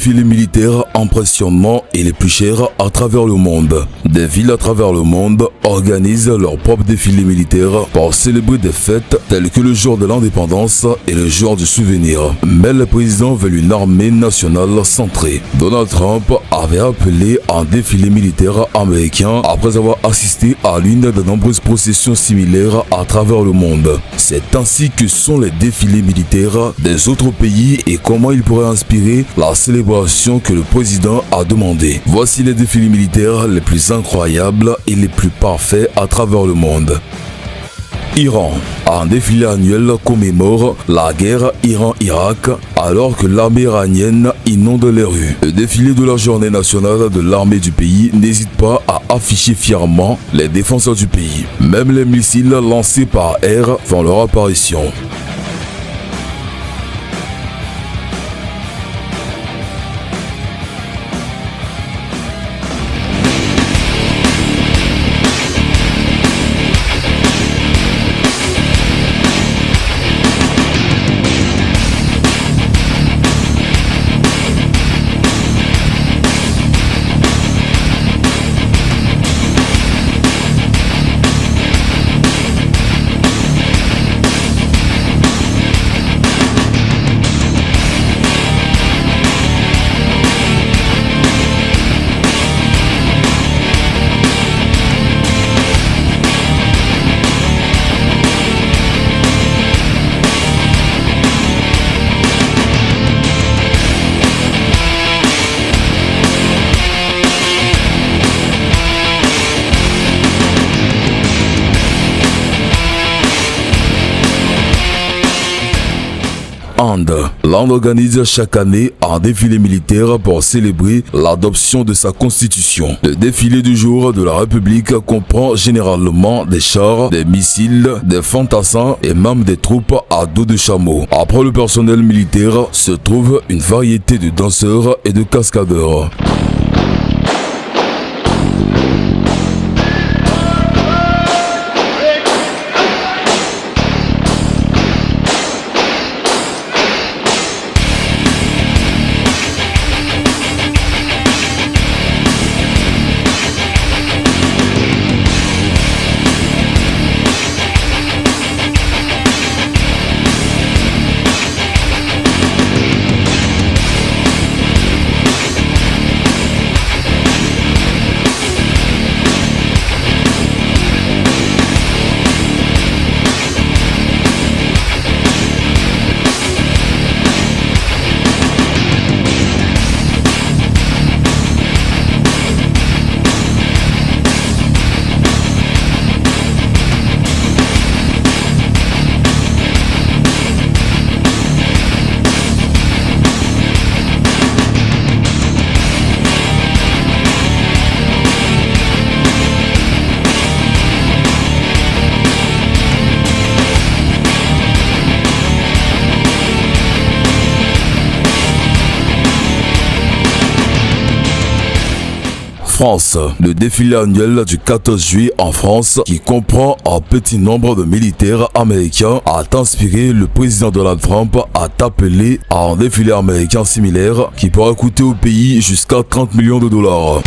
défilés militaires impressionnants et les plus chers à travers le monde. Des villes à travers le monde organisent leurs propres défilés militaires pour célébrer des fêtes telles que le jour de l'indépendance et le jour du souvenir. Mais le président veut une armée nationale centrée. Donald Trump avait appelé un défilé militaire américain après avoir assisté à l'une de nombreuses processions similaires à travers le monde. C'est ainsi que sont les défilés militaires des autres pays et comment ils pourraient inspirer la célébration que le président a demandé. Voici les défilés militaires les plus incroyables et les plus parfaits à travers le monde. Iran. Un défilé annuel commémore la guerre Iran-Irak alors que l'armée iranienne inonde les rues. Le défilé de la journée nationale de l'armée du pays n'hésite pas à afficher fièrement les défenseurs du pays. Même les missiles lancés par air font leur apparition. L'Inde organise chaque année un défilé militaire pour célébrer l'adoption de sa constitution. Le défilé du jour de la République comprend généralement des chars, des missiles, des fantassins et même des troupes à dos de chameau. Après le personnel militaire se trouve une variété de danseurs et de cascadeurs. France. Le défilé annuel du 14 juillet en France, qui comprend un petit nombre de militaires américains, a inspiré le président Donald Trump à appeler à un défilé américain similaire qui pourrait coûter au pays jusqu'à 30 millions de dollars.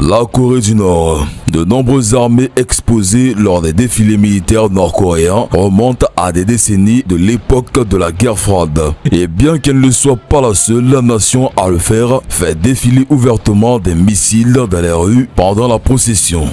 La Corée du Nord. De nombreuses armées exposées lors des défilés militaires nord-coréens remontent à des décennies de l'époque de la guerre froide. Et bien qu'elle ne soit pas la seule nation à le faire, fait défiler ouvertement des missiles dans les rues pendant la procession.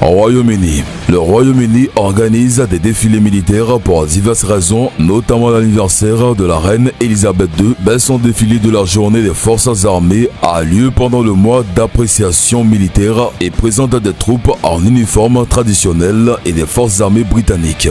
Au Royaume-Uni. Le Royaume-Uni organise des défilés militaires pour diverses raisons, notamment l'anniversaire de la reine Elisabeth II. Son défilé de la journée des forces armées a lieu pendant le mois d'appréciation militaire et présente des troupes en uniforme traditionnel et des forces armées britanniques.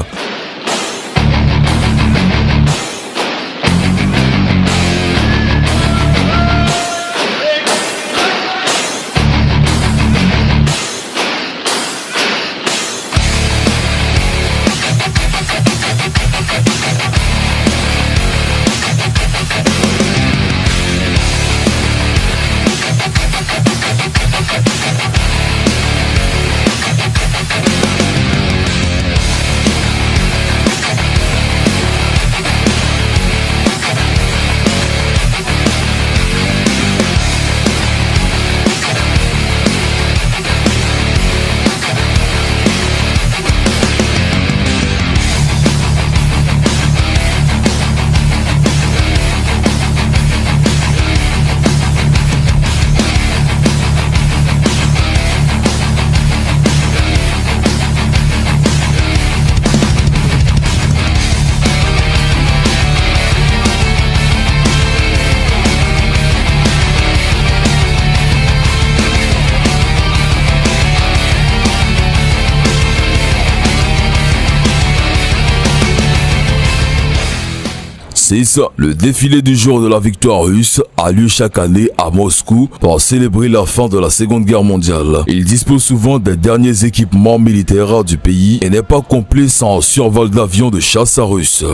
Le défilé du jour de la victoire russe a lieu chaque année à Moscou pour célébrer la fin de la Seconde Guerre mondiale. Il dispose souvent des derniers équipements militaires du pays et n'est pas complet sans survol d'avions de chasse russes.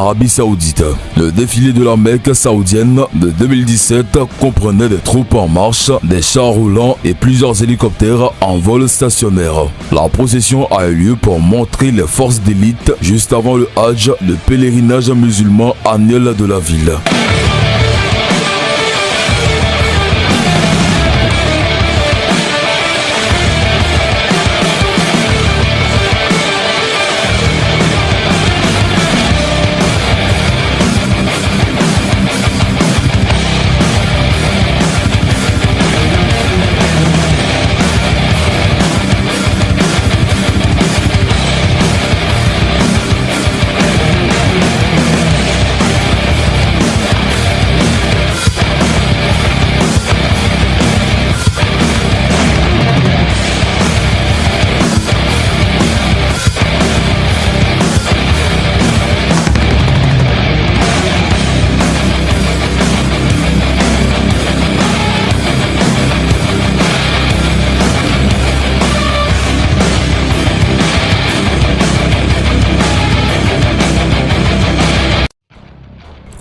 Arabie Saoudite. Le défilé de la Mecque saoudienne de 2017 comprenait des troupes en marche, des chars roulants et plusieurs hélicoptères en vol stationnaire. La procession a eu lieu pour montrer les forces d'élite juste avant le Hajj, le pèlerinage musulman annuel de la ville.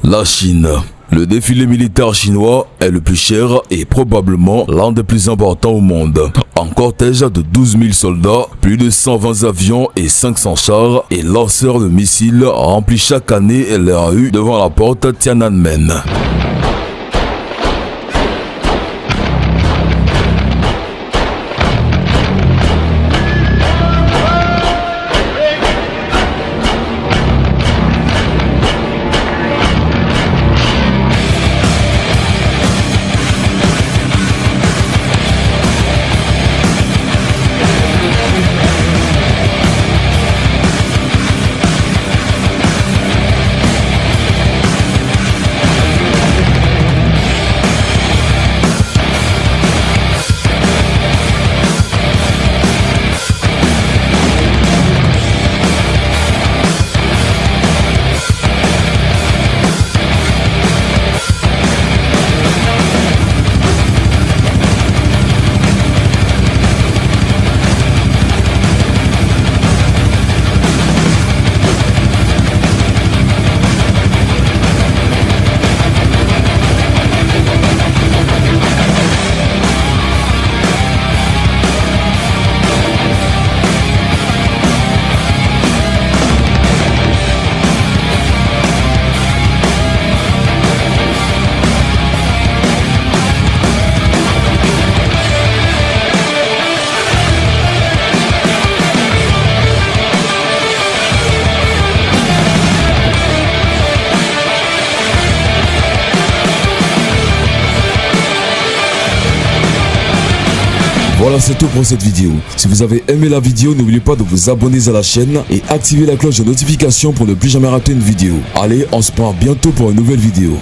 La Chine. Le défilé militaire chinois est le plus cher et probablement l'un des plus importants au monde. Un cortège de 12 000 soldats, plus de 120 avions et 500 chars et lanceurs de missiles remplit chaque année les rues devant la porte Tiananmen. Voilà, c'est tout pour cette vidéo. Si vous avez aimé la vidéo, n'oubliez pas de vous abonner à la chaîne et activer la cloche de notification pour ne plus jamais rater une vidéo. Allez, on se parle bientôt pour une nouvelle vidéo.